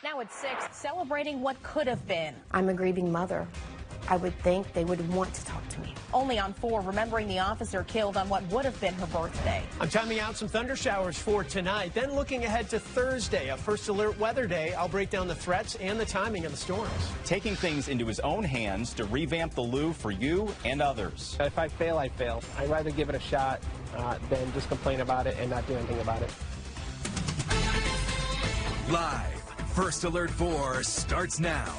Now at 6, celebrating what could have been. I'm a grieving mother. I would think they would want to talk to me. Only on 4, remembering the officer killed on what would have been her birthday. I'm timing out some thunder showers for tonight. Then looking ahead to Thursday, a first alert weather day. I'll break down the threats and the timing of the storms. Taking things into his own hands to revamp the Lou for you and others. If I fail, I fail. I'd rather give it a shot than just complain about it and not do anything about it. Live, First Alert 4 starts now.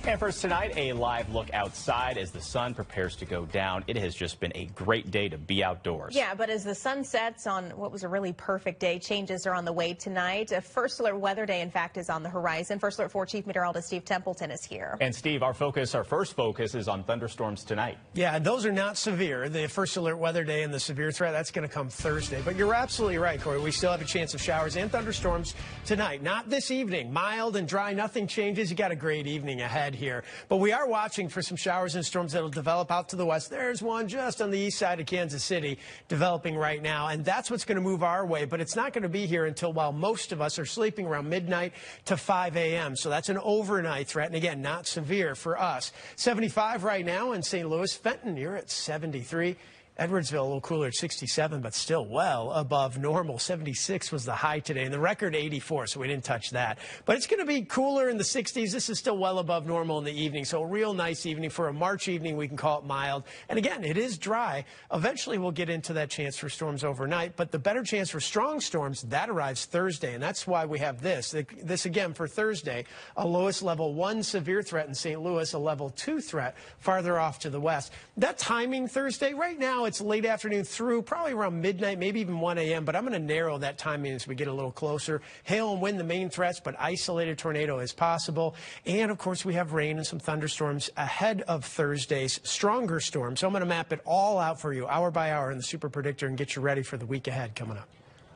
And first tonight, a live look outside as the sun prepares to go down. It has just been a great day to be outdoors. Yeah, but as the sun sets on what was a really perfect day, changes are on the way tonight. A First Alert weather day, in fact, is on the horizon. First Alert 4 Chief Meteorologist Steve Templeton is here. And Steve, our first focus is on thunderstorms tonight. Yeah, those are not severe. The First Alert weather day and the severe threat, that's going to come Thursday. But you're absolutely right, Corey. We still have a chance of showers and thunderstorms tonight. Not this evening. Mild and dry, nothing changes. You got a great evening ahead here. But we are watching for some showers and storms that will develop out to the west. There's one just on the east side of Kansas City developing right now, and that's what's going to move our way. But it's not going to be here until, while most of us are sleeping, around midnight to 5 a.m. So that's an overnight threat, and again, not severe for us. 75 right now in St. Louis. Fenton, you're at 73. Edwardsville, a little cooler at 67, but still well above normal. 76 was the high today, and the record 84, so we didn't touch that. But it's going to be cooler in the 60s. This is still well above normal in the evening, so a real nice evening. For a March evening, we can call it mild. And again, it is dry. Eventually, we'll get into that chance for storms overnight, but the better chance for strong storms, that arrives Thursday, and that's why we have this. This, again, for Thursday, a lowest level 1 severe threat in St. Louis, a level 2 threat farther off to the west. That timing Thursday, right now, it's late afternoon through probably around midnight, maybe even 1 a.m., but I'm going to narrow that timing as we get a little closer. Hail and wind, the main threats, but isolated tornado is possible. And, of course, we have rain and some thunderstorms ahead of Thursday's stronger storms. So I'm going to map it all out for you, hour by hour, in the Super Predictor and get you ready for the week ahead coming up.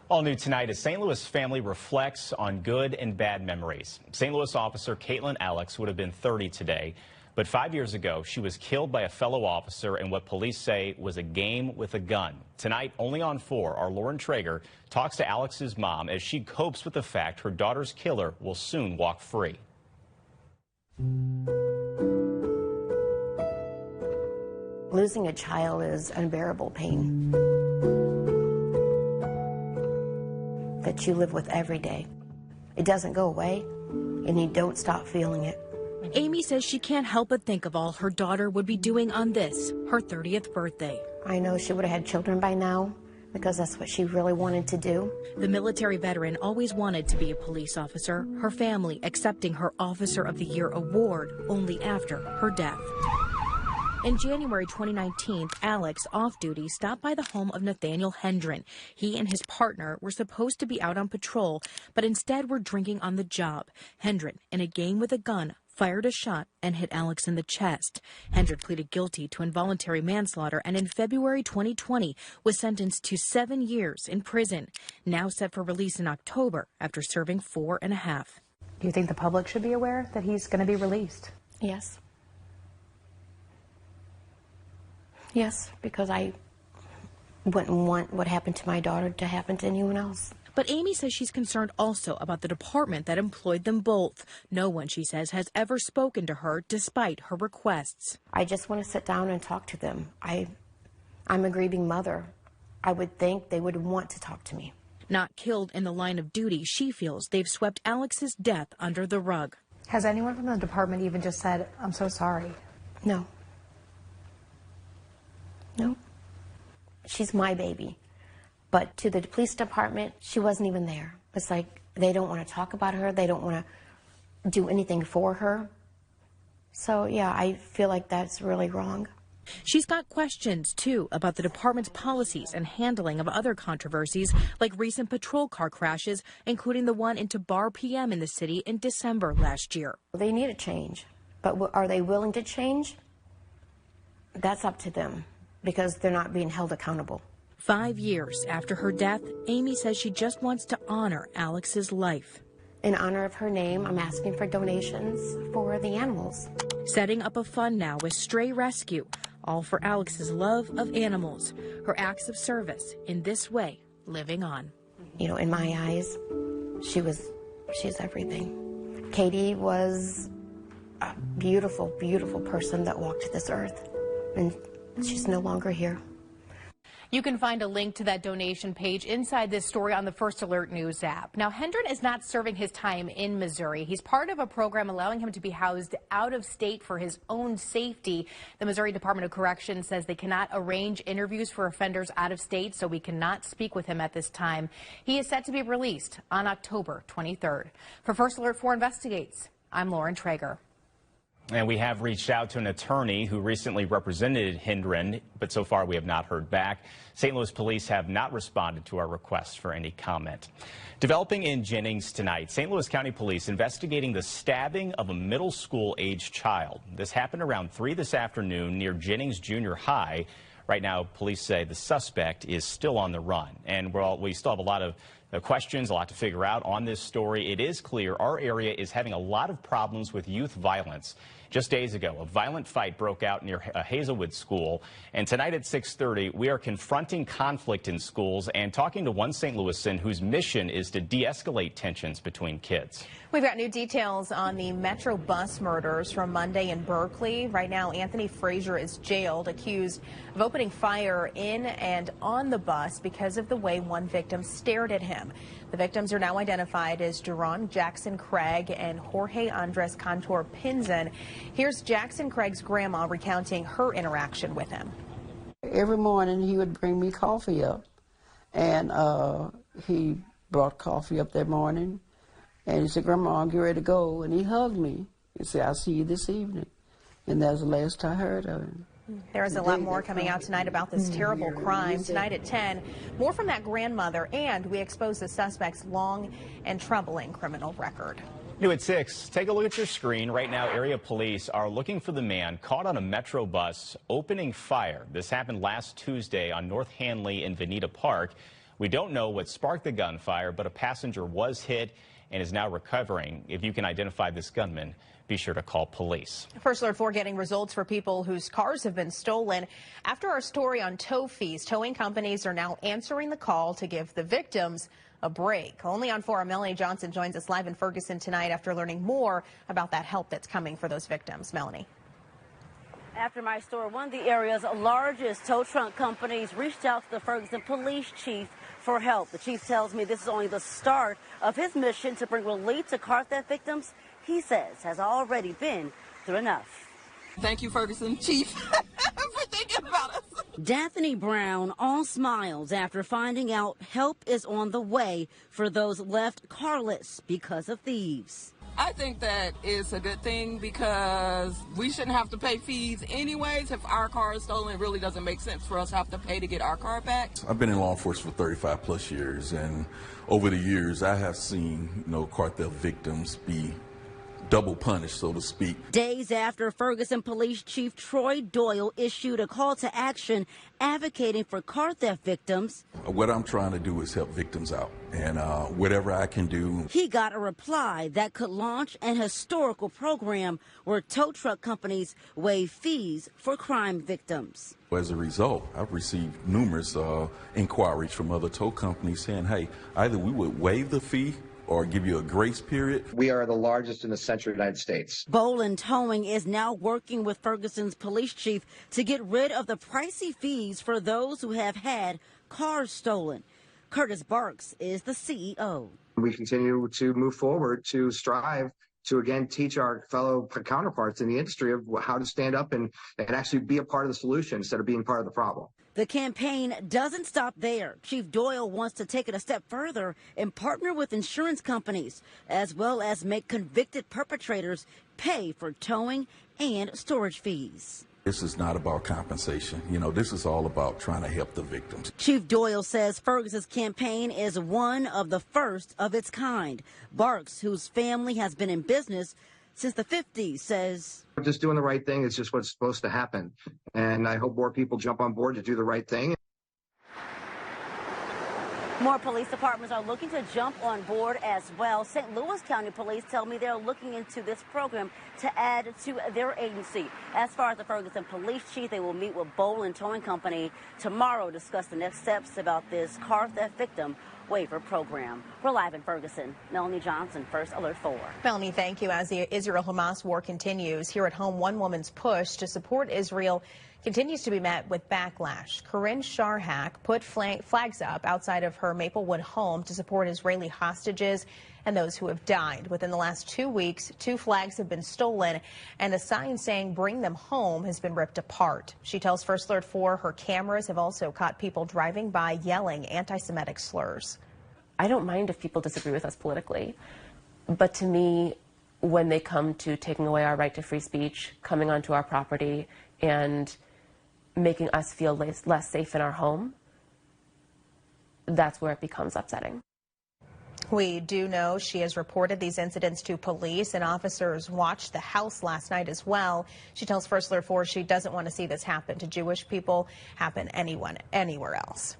All new tonight, a St. Louis family reflects on good and bad memories. St. Louis officer Caitlin Alex would have been 30 today. But 5 years ago, she was killed by a fellow officer in what police say was a game with a gun. Tonight, only on 4, our Lauren Traeger talks to Alex's mom as she copes with the fact her daughter's killer will soon walk free. Losing a child is unbearable pain that you live with every day. It doesn't go away, and you don't stop feeling it. Amy says she can't help but think of all her daughter would be doing on this, her 30th birthday. I know she would have had children by now because that's what she really wanted to do. The military veteran always wanted to be a police officer, her family accepting her Officer of the Year award only after her death. In January 2019, Alex, off-duty, stopped by the home of Nathaniel Hendren. He and his partner were supposed to be out on patrol, but instead were drinking on the job. Hendren, in a game with a gun, fired a shot and hit Alex in the chest. Hendren pleaded guilty to involuntary manslaughter and in February 2020 was sentenced to 7 years in prison, now set for release in October after serving 4.5. Do you think the public should be aware that he's going to be released? Yes. Yes, because I wouldn't want what happened to my daughter to happen to anyone else. But Amy says she's concerned also about the department that employed them both. No one, she says, has ever spoken to her despite her requests. I just want to sit down and talk to them. I'm a grieving mother. I would think they would want to talk to me. Not killed in the line of duty, she feels they've swept Alex's death under the rug. Has anyone from the department even just said, "I'm so sorry"? No. No. She's my baby. But to the police department, she wasn't even there. It's like they don't want to talk about her. They don't want to do anything for her. So, yeah, I feel like that's really wrong. She's got questions, too, about the department's policies and handling of other controversies, like recent patrol car crashes, including the one into Bar PM in the city in December last year. They need a change. But are they willing to change? That's up to them, because they're not being held accountable. 5 years after her death, Amy says she just wants to honor Alex's life. In honor of her name, I'm asking for donations for the animals. Setting up a fund now with Stray Rescue, all for Alex's love of animals, her acts of service, in this way, living on. You know, in my eyes, she's everything. Katie was a beautiful, beautiful person that walked this earth, and she's no longer here. You can find a link to that donation page inside this story on the First Alert News app. Now, Hendren is not serving his time in Missouri. He's part of a program allowing him to be housed out of state for his own safety. The Missouri Department of Corrections says they cannot arrange interviews for offenders out of state, so we cannot speak with him at this time. He is set to be released on October 23rd. For First Alert 4 Investigates, I'm Lauren Traeger. And we have reached out to an attorney who recently represented Hendren, but so far we have not heard back. St. Louis police have not responded to our request for any comment. Developing in Jennings tonight, St. Louis County Police investigating the stabbing of a middle school-aged child. This happened around 3 this afternoon near Jennings Junior High. Right now, police say the suspect is still on the run. And we still have a lot of questions, a lot to figure out on this story. It is clear our area is having a lot of problems with youth violence. Just days ago, a violent fight broke out near Hazelwood School. And tonight at 6:30, we are confronting conflict in schools and talking to one St. Louisan whose mission is to de-escalate tensions between kids. We've got new details on the Metro bus murders from Monday in Berkeley. Right now, Anthony Frazier is jailed, accused of opening fire in and on the bus because of the way one victim stared at him. The victims are now identified as Jerron Jackson Craig and Jorge Andres Cantor Pinzon. Here's Jackson Craig's grandma recounting her interaction with him. Every morning he would bring me coffee up, and he brought coffee up that morning, and he said, "Grandma, I'm getting ready to go," and he hugged me. He said, "I'll see you this evening," and that was the last I heard of him. There is a lot more coming out tonight about this terrible crime. Tonight at 10, more from that grandmother, and we expose the suspect's long and troubling criminal record. New at 6, take a look at your screen. Right now, area police are looking for the man caught on a Metro bus opening fire. This happened last Tuesday on North Hanley and Veneta Park. We don't know what sparked the gunfire, but a passenger was hit and is now recovering. If you can identify this gunman, be sure to call police. First Alert 4 getting results for people whose cars have been stolen. After our story on tow fees, towing companies are now answering the call to give the victims a break. Only on 4, Melanie Johnson joins us live in Ferguson tonight after learning more about that help that's coming for those victims. Melanie. After my story, one of the area's largest tow truck companies reached out to the Ferguson police chief for help. The chief tells me this is only the start of his mission to bring relief to car theft victims he says has already been through enough. Thank you, Ferguson Chief, for thinking about us. Daphne Brown all smiles after finding out help is on the way for those left carless because of thieves. I think that is a good thing because we shouldn't have to pay fees anyways. If our car is stolen, it really doesn't make sense for us to have to pay to get our car back. I've been in law enforcement for 35 plus years, and over the years I have seen, car theft victims be double punished, so to speak. Days after Ferguson Police Chief Troy Doyle issued a call to action advocating for car theft victims. What I'm trying to do is help victims out, and whatever I can do. He got a reply that could launch an historical program where tow truck companies waive fees for crime victims. As a result, I've received numerous inquiries from other tow companies saying, hey, either we would waive the fee or give you a grace period. We are the largest in the central United States. Bolin Towing is now working with Ferguson's police chief to get rid of the pricey fees for those who have had cars stolen. Curtis Barks is the CEO. We continue to move forward to strive to, again, teach our fellow counterparts in the industry of how to stand up and actually be a part of the solution instead of being part of the problem. The campaign doesn't stop there. Chief Doyle wants to take it a step further and partner with insurance companies, as well as make convicted perpetrators pay for towing and storage fees. This is not about compensation. This is all about trying to help the victims. Chief Doyle says Ferguson's campaign is one of the first of its kind. Barks, whose family has been in business since the 50s, says just doing the right thing is just what's supposed to happen. And I hope more people jump on board to do the right thing. More police departments are looking to jump on board as well. St. Louis County Police tell me they're looking into this program to add to their agency. As far as the Ferguson Police Chief, they will meet with Bolin Towing Company tomorrow to discuss the next steps about this car theft victim waiver program. We're live in Ferguson. Melanie Johnson, First Alert 4. Melanie, thank you. As the Israel-Hamas war continues, here at home, one woman's push to support Israel continues to be met with backlash. Corinne Sharhak put flags up outside of her Maplewood home to support Israeli hostages and those who have died. Within the last 2 weeks, 2 flags have been stolen, and a sign saying "Bring them home" has been ripped apart. She tells First Alert 4 her cameras have also caught people driving by yelling anti-Semitic slurs. I don't mind if people disagree with us politically, but to me, when they come to taking away our right to free speech, coming onto our property, and making us feel less safe in our home, that's where it becomes upsetting. We do know she has reported these incidents to police, and officers watched the house last night as well. She tells First Alert 4 she doesn't want to see this happen to Jewish people, happen anywhere else.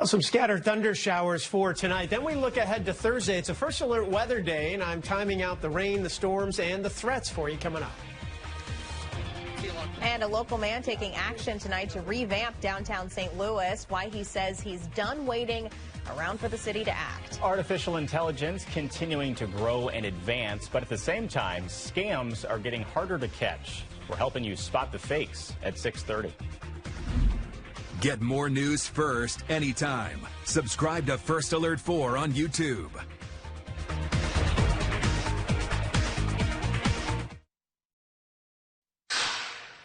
Some scattered thunder showers for tonight. Then we look ahead to Thursday. It's a First Alert weather day, and I'm timing out the rain, the storms, and the threats for you coming up. And a local man taking action tonight to revamp downtown St. Louis. Why he says he's done waiting around for the city to act. Artificial intelligence continuing to grow and advance, but at the same time, scams are getting harder to catch. We're helping you spot the fakes at 6:30. Get more news first, anytime. Subscribe to First Alert 4 on YouTube.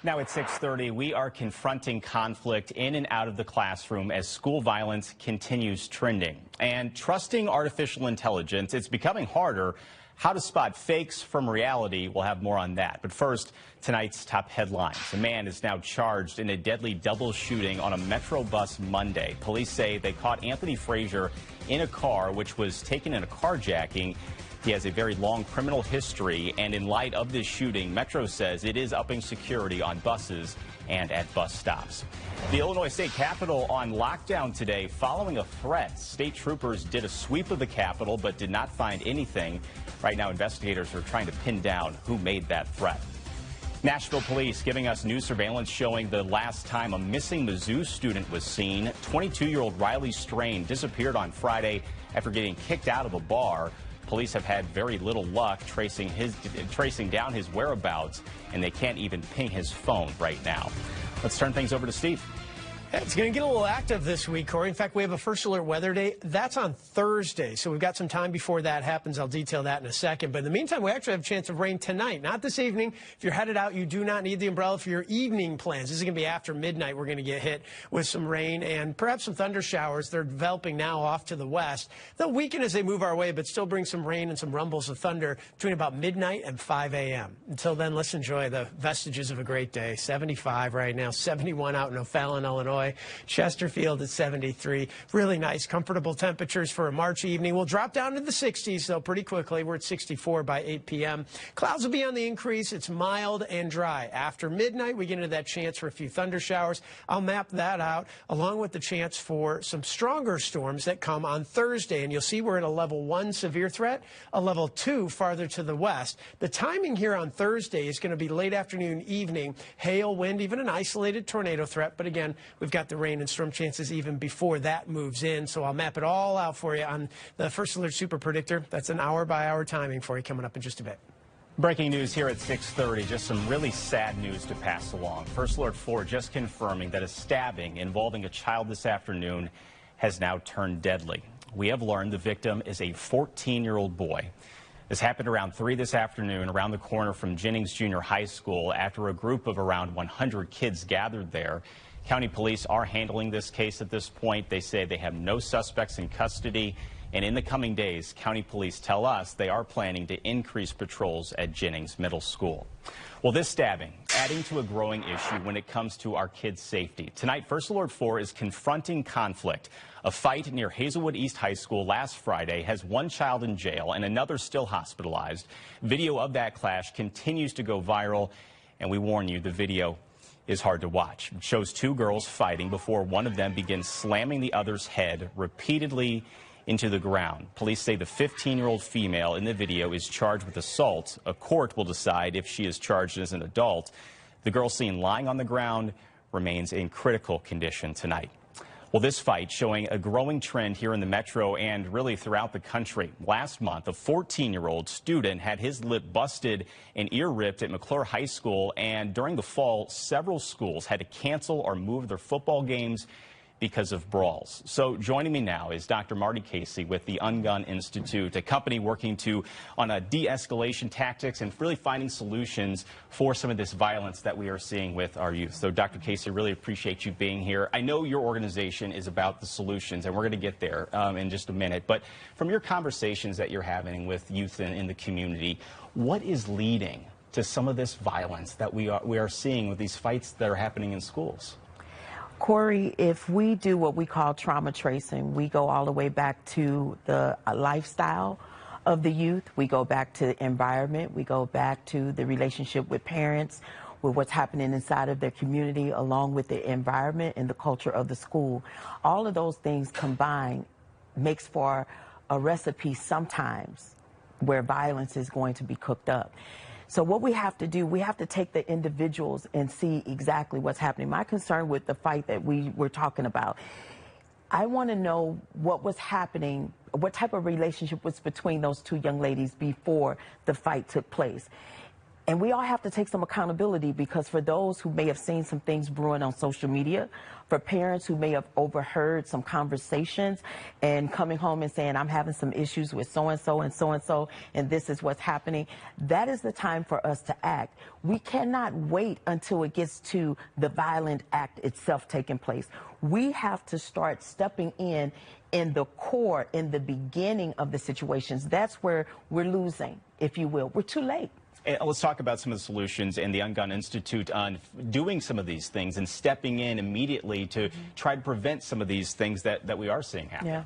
Now at 6:30, we are confronting conflict in and out of the classroom as school violence continues trending. And trusting artificial intelligence, it's becoming harder. How to spot fakes from reality, we'll have more on that. But first, tonight's top headlines. A man is now charged in a deadly double shooting on a Metro bus Monday. Police say they caught Anthony Frazier in a car which was taken in a carjacking. He has a very long criminal history, and in light of this shooting, Metro says it is upping security on buses and at bus stops. The Illinois State Capitol on lockdown today following a threat. State troopers did a sweep of the Capitol but did not find anything. Right now, investigators are trying to pin down who made that threat. Nashville police giving us new surveillance showing the last time a missing Mizzou student was seen. 22-year-old Riley Strain disappeared on Friday after getting kicked out of a bar. Police have had very little luck tracing down his whereabouts, and they can't even ping his phone right now. Let's turn things over to Steve. It's going to get a little active this week, Corey. In fact, we have a First Alert weather day. That's on Thursday, so we've got some time before that happens. I'll detail that in a second. But in the meantime, we actually have a chance of rain tonight, not this evening. If you're headed out, you do not need the umbrella for your evening plans. This is going to be after midnight. We're going to get hit with some rain and perhaps some thunder showers. They're developing now off to the west. They'll weaken as they move our way, but still bring some rain and some rumbles of thunder between about midnight and 5 a.m. Until then, let's enjoy the vestiges of a great day. 75 right now, 71 out in O'Fallon, Illinois. Chesterfield at 73. Really nice, comfortable temperatures for a March evening. We'll drop down to the 60s, though, pretty quickly. We're at 64 by 8 p.m. Clouds will be on the increase. It's mild and dry. After midnight, we get into that chance for a few thunder showers. I'll map that out, along with the chance for some stronger storms that come on Thursday. And you'll see we're at a level 1 severe threat, a level 2 farther to the west. The timing here on Thursday is going to be late afternoon, evening, hail, wind, even an isolated tornado threat. But again, we've got the rain and storm chances even before that moves in. So I'll map it all out for you on the First Alert Super Predictor. That's an hour-by-hour timing for you coming up in just a bit. Breaking news here at 6:30. Just some really sad news to pass along. First Alert 4 just confirming that a stabbing involving a child this afternoon has now turned deadly. We have learned the victim is a 14-year-old boy. This happened around 3 this afternoon around the corner from Jennings Junior High School after a group of around 100 kids gathered there. County police are handling this case at this point. They say they have no suspects in custody. And in the coming days, county police tell us they are planning to increase patrols at Jennings Middle School. Well, this stabbing adding to a growing issue when it comes to our kids' safety. Tonight, First Alert 4 is confronting conflict. A fight near Hazelwood East High School last Friday has one child in jail and another still hospitalized. Video of that clash continues to go viral, and we warn you, the video is hard to watch. It shows 2 girls fighting before one of them begins slamming the other's head repeatedly into the ground. Police say the 15-year-old female in the video is charged with assault. A court will decide if she is charged as an adult. The girl seen lying on the ground remains in critical condition tonight. Well, this fight showing a growing trend here in the metro and really throughout the country. Last month, a 14-year-old student had his lip busted and ear ripped at McClure High School. And during the fall, several schools had to cancel or move their football games because of brawls. So joining me now is Dr. Marty Casey with the Ungun Institute, a company working on a de-escalation tactics and really finding solutions for some of this violence that we are seeing with our youth. So Dr. Casey, really appreciate you being here. I know your organization is about the solutions, and we're going to get there in just a minute. But from your conversations that you're having with youth in the community, what is leading to some of this violence that we are seeing with these fights that are happening in schools? Corey, if we do what we call trauma tracing, we go all the way back to the lifestyle of the youth. We go back to the environment. We go back to the relationship with parents, with what's happening inside of their community, along with the environment and the culture of the school. All of those things combined makes for a recipe sometimes where violence is going to be cooked up. So what we have to do, we have to take the individuals and see exactly what's happening. My concern with the fight that we were talking about, I want to know what was happening, what type of relationship was between those two young ladies before the fight took place. And we all have to take some accountability, because for those who may have seen some things brewing on social media, for parents who may have overheard some conversations and coming home and saying, I'm having some issues with so-and-so and so-and-so, and this is what's happening, that is the time for us to act. We cannot wait until it gets to the violent act itself taking place. We have to start stepping in the core, in the beginning of the situations. That's where we're losing, if you will. We're too late. And let's talk about some of the solutions and the Ungun Institute on doing some of these things and stepping in immediately to try to prevent some of these things that we are seeing happen. Yeah.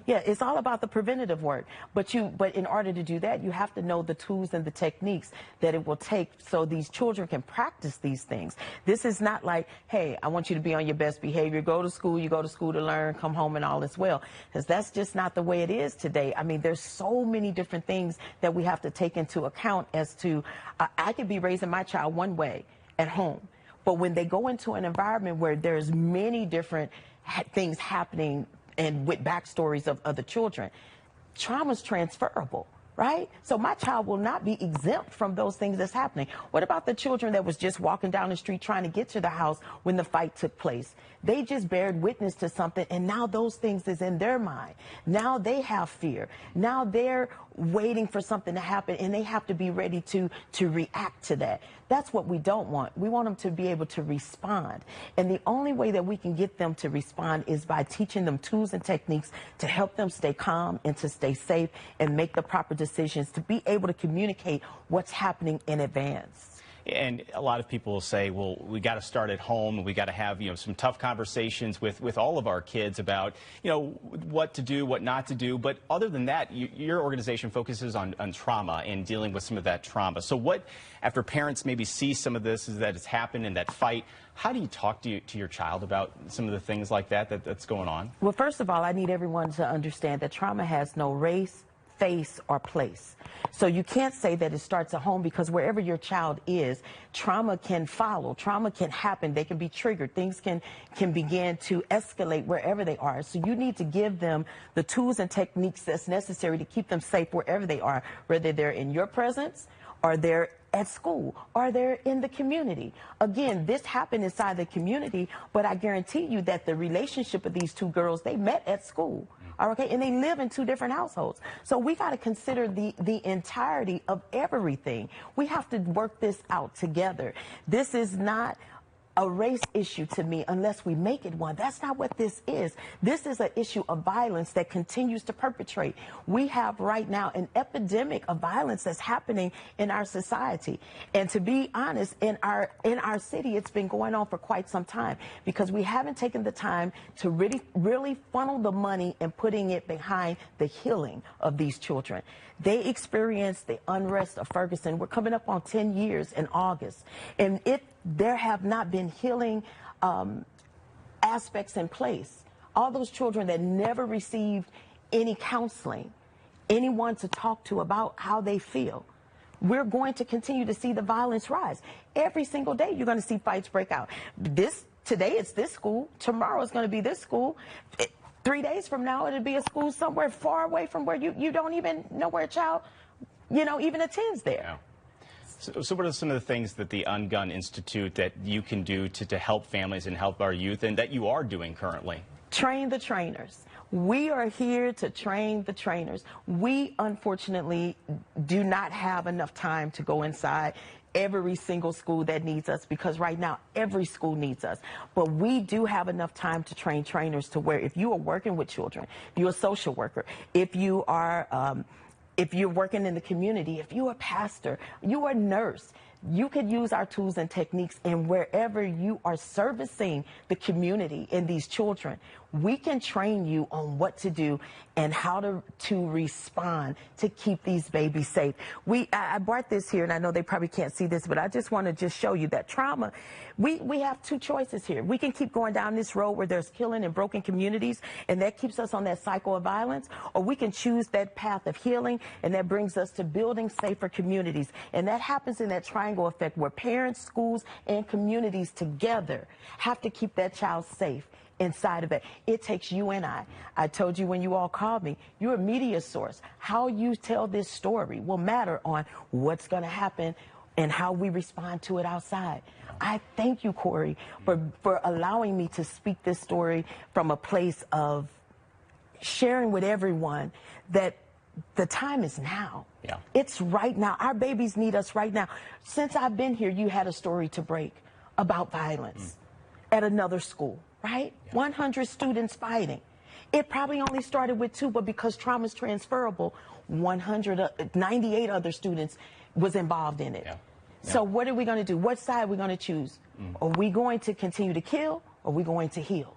Yeah, it's all about the preventative work. But in order to do that, you have to know the tools and the techniques that it will take so these children can practice these things. This is not like, hey, I want you to be on your best behavior, go to school, you go to school to learn, come home and all is well. Because that's just not the way it is today. I mean, there's so many different things that we have to take into account as to, I could be raising my child one way at home, but when they go into an environment where there's many different things happening and with backstories of other children, trauma's transferable, right? So my child will not be exempt from those things that's happening. What about the children that was just walking down the street trying to get to the house when the fight took place? They just bared witness to something, and now those things is in their mind. Now they have fear. Now they're waiting for something to happen, and they have to be ready to react to that. That's what we don't want. We want them to be able to respond. And the only way that we can get them to respond is by teaching them tools and techniques to help them stay calm and to stay safe and make the proper decisions, to be able to communicate what's happening in advance. And a lot of people will say, well, we got to start at home. We got to have, some tough conversations with all of our kids about, what to do, what not to do. But other than that, your organization focuses on trauma and dealing with some of that trauma. So what, after parents maybe see some of this, is that it's happened in that fight, how do you talk to your child about some of the things like that's going on? Well, first of all, I need everyone to understand that trauma has no race, face, or place. So you can't say that it starts at home, because wherever your child is, trauma can follow. Trauma can happen. They can be triggered. Things can begin to escalate wherever they are. So you need to give them the tools and techniques that's necessary to keep them safe wherever they are, whether they're in your presence or they're at school or they're in the community. Again, this happened inside the community, but I guarantee you that the relationship of these two girls, they met at school. Okay, and they live in two different households. So we got to consider the entirety of everything. We have to work this out together. This is not a race issue to me unless we make it one. That's not what this is. This is an issue of violence that continues to perpetrate. We have right now an epidemic of violence that's happening in our society. And to be honest, in our city, it's been going on for quite some time, because we haven't taken the time to really funnel the money and putting it behind the healing of these children. They experienced the unrest of Ferguson. We're coming up on 10 years in August. And there have not been healing aspects in place. All those children that never received any counseling, anyone to talk to about how they feel. We're going to continue to see the violence rise. Every single day you're going to see fights break out. This today it's this school, tomorrow it's going to be this school. 3 days from now, it'll be a school somewhere far away from where you don't even know where a child, even attends there. Yeah. So what are some of the things that the Ungun Institute that you can do to help families and help our youth, and that you are doing currently? Train the trainers. We are here to train the trainers. We, unfortunately, do not have enough time to go inside every single school that needs us, because right now every school needs us. But we do have enough time to train trainers to where if you are working with children, if you're a social worker, if you are if you're working in the community, if you're a pastor, you're a nurse, you could use our tools and techniques, and wherever you are servicing the community and these children, we can train you on what to do and how to respond to keep these babies safe. I brought this here, and I know they probably can't see this, but I just want to just show you that trauma, we have two choices here. We can keep going down this road where there's killing and broken communities, and that keeps us on that cycle of violence, or we can choose that path of healing, and that brings us to building safer communities. And that happens in that triangle effect where parents, schools, and communities together have to keep that child safe. Inside of it, it takes you and I. I told you when you all called me, you're a media source. How you tell this story will matter on what's going to happen and how we respond to it outside. I thank you, Corey, for allowing me to speak this story from a place of sharing with everyone that the time is now. Yeah. It's right now. Our babies need us right now. Since I've been here, you had a story to break about violence at another school. Right? Yeah. 100 students fighting. It probably only started with 2, but because trauma is transferable, 98 other students was involved in it. Yeah. Yeah. So what are we going to do? What side are we going to choose? Are we going to continue to kill, or are we going to heal?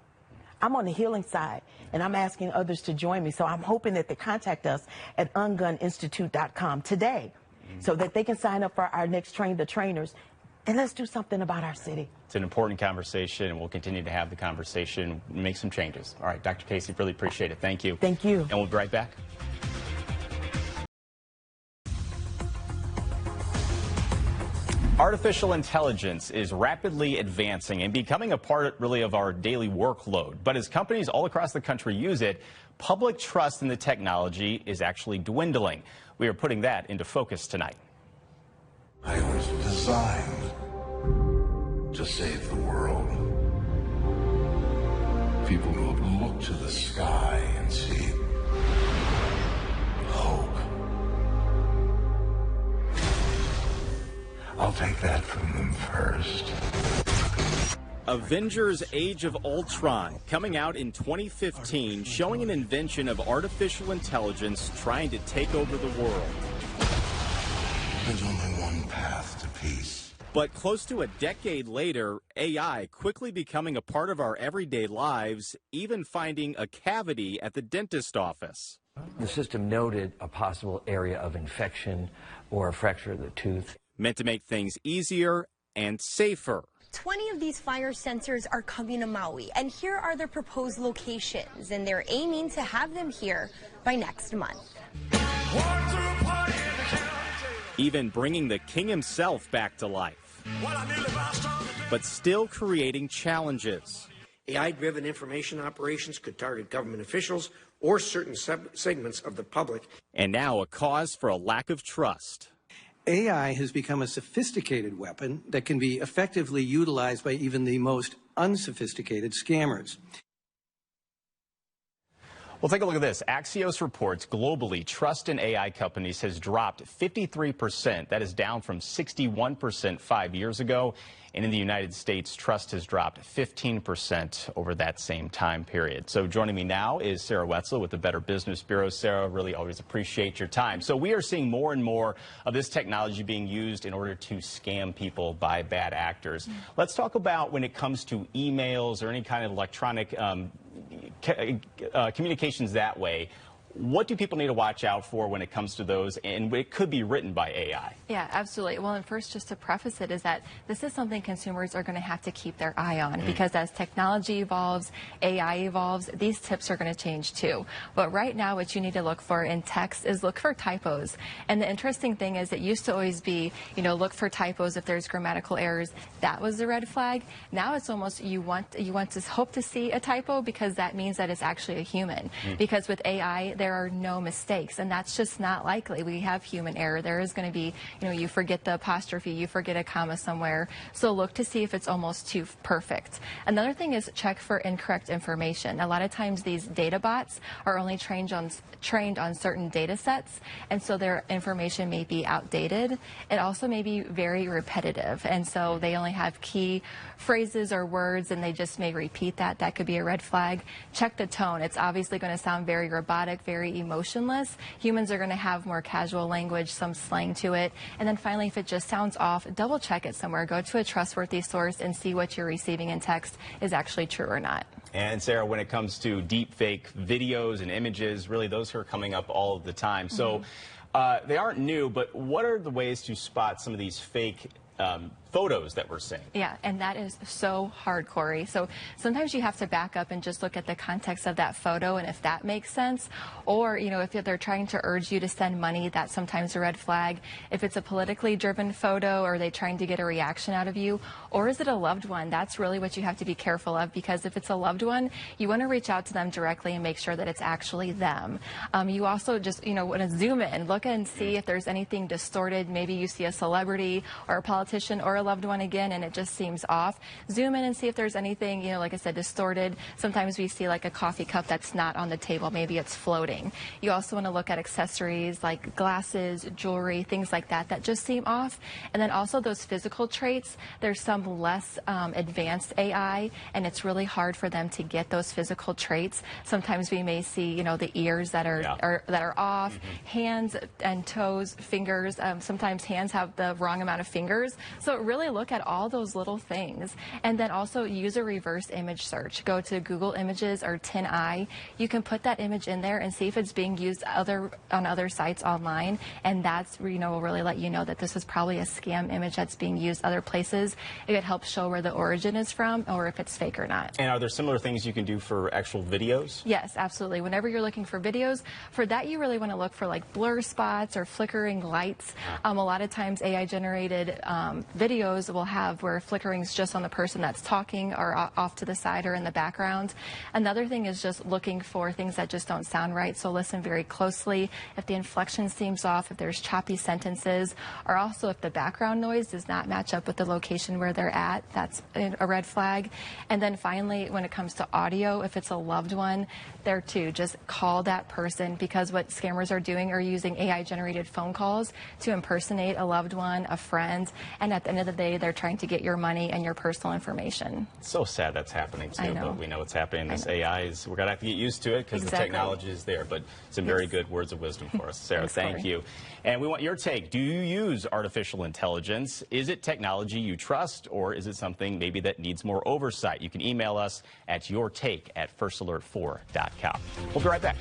I'm on the healing side, and I'm asking others to join me. So I'm hoping that they contact us at unguninstitute.com today so that they can sign up for our next Train the Trainers. And let's do something about our city. It's an important conversation, and we'll continue to have the conversation, make some changes. All right, Dr. Casey, really appreciate it. Thank you. Thank you. And we'll be right back. Artificial intelligence is rapidly advancing and becoming a part, really, of our daily workload. But as companies all across the country use it, public trust in the technology is actually dwindling. We are putting that into focus tonight. I was designed to save the world. People will look to the sky and see hope. I'll take that from them first. Avengers: Age of Ultron, coming out in 2015, showing an invention of artificial intelligence trying to take over the world. There's only one path to peace. But close to a decade later, AI quickly becoming a part of our everyday lives, even finding a cavity at the dentist office. The system noted a possible area of infection or a fracture of the tooth. Meant to make things easier and safer. 20 of these fire sensors are coming to Maui, and here are their proposed locations, and they're aiming to have them here by next month. Even bringing the king himself back to life. But still creating challenges. AI-driven information operations could target government officials or certain segments of the public. And now a cause for a lack of trust. AI has become a sophisticated weapon that can be effectively utilized by even the most unsophisticated scammers. Well, take a look at this. Axios reports globally, trust in AI companies has dropped 53%. That is down from 61% 5 years ago. And in the United States, trust has dropped 15% over that same time period. So joining me now is Sarah Wetzel with the Better Business Bureau. Sarah, really always appreciate your time. So we are seeing more and more of this technology being used in order to scam people by bad actors. Let's talk about when it comes to emails or any kind of electronic communications that way. What do people need to watch out for when it comes to those, and it could be written by AI? Yeah, absolutely. Well, and first, just to preface it, is that this is something consumers are going to have to keep their eye on, because as technology evolves, AI evolves, these tips are going to change too. But right now, what you need to look for in text is look for typos. And the interesting thing is, it used to always be, you know, look for typos if there's grammatical errors. That was the red flag. Now it's almost you want to hope to see a typo, because that means that it's actually a human. Because with AI, there are no mistakes, and that's just not likely. We have human error. There is going to be, you know, you forget the apostrophe, you forget a comma somewhere. So look to see if it's almost too perfect. Another thing is check for incorrect information. A lot of times these data bots are only trained on certain data sets, and so their information may be outdated. It also may be very repetitive, and so they only have key phrases or words, and they just may repeat that. That could be a red flag. Check the tone. It's obviously going to sound very robotic, very emotionless. Humans are going to have more casual language, some slang to it. And then finally, if it just sounds off, double check it somewhere. Go to a trustworthy source and see what you're receiving in text is actually true or not. And Sarah, when it comes to deep fake videos and images, really those are coming up all of the time. So they aren't new, but what are the ways to spot some of these fake photos that we're seeing? Yeah, and that is so hard, Corey. So sometimes you have to back up and just look at the context of that photo and if that makes sense. Or, you know, if they're trying to urge you to send money, that's sometimes a red flag. If it's a politically driven photo, or are they trying to get a reaction out of you? Or is it a loved one? That's really what you have to be careful of, because if it's a loved one, you want to reach out to them directly and make sure that it's actually them. You also just, you know, want to zoom in, look and see if there's anything distorted. Maybe you see a celebrity or a politician or a loved one again, and it just seems off. Zoom in and see if there's anything, you know, like I said, distorted. Sometimes we see like a coffee cup that's not on the table. Maybe it's floating. You also want to look at accessories like glasses, jewelry, things like that that just seem off. And then also those physical traits. There's some less advanced AI, and it's really hard for them to get those physical traits. Sometimes we may see, you know, the ears that are off, hands and toes, fingers. Sometimes hands have the wrong amount of fingers. So really look at all those little things. And then also use a reverse image search. Go to Google Images or TinEye. You can put that image in there and see if it's being used on other sites online. And that's, you know, will really let you know that this is probably a scam image that's being used other places. It could help show where the origin is from or if it's fake or not. And are there similar things you can do for actual videos? Yes, absolutely. Whenever you're looking for videos, for that you really want to look for like blur spots or flickering lights. A lot of times AI-generated videos will have where flickering's just on the person that's talking or off to the side or in the background. Another thing is just looking for things that just don't sound right, so listen very closely. If the inflection seems off, if there's choppy sentences, or also if the background noise does not match up with the location where they're at, that's a red flag. And then finally, when it comes to audio, if it's a loved one, there too, just call that person, because what scammers are doing are using AI-generated phone calls to impersonate a loved one, a friend, and at the end of the day, they're trying to get your money and your personal information. It's so sad that's happening too, I know. but we know it's happening. This AI is, we're going to have to get used to it because the technology is there, but some very good words of wisdom for us. Sarah, thank you. And we want your take. Do you use artificial intelligence? Is it technology you trust, or is it something maybe that needs more oversight? You can email us at yourtake@firstalert4.com. We'll be right back.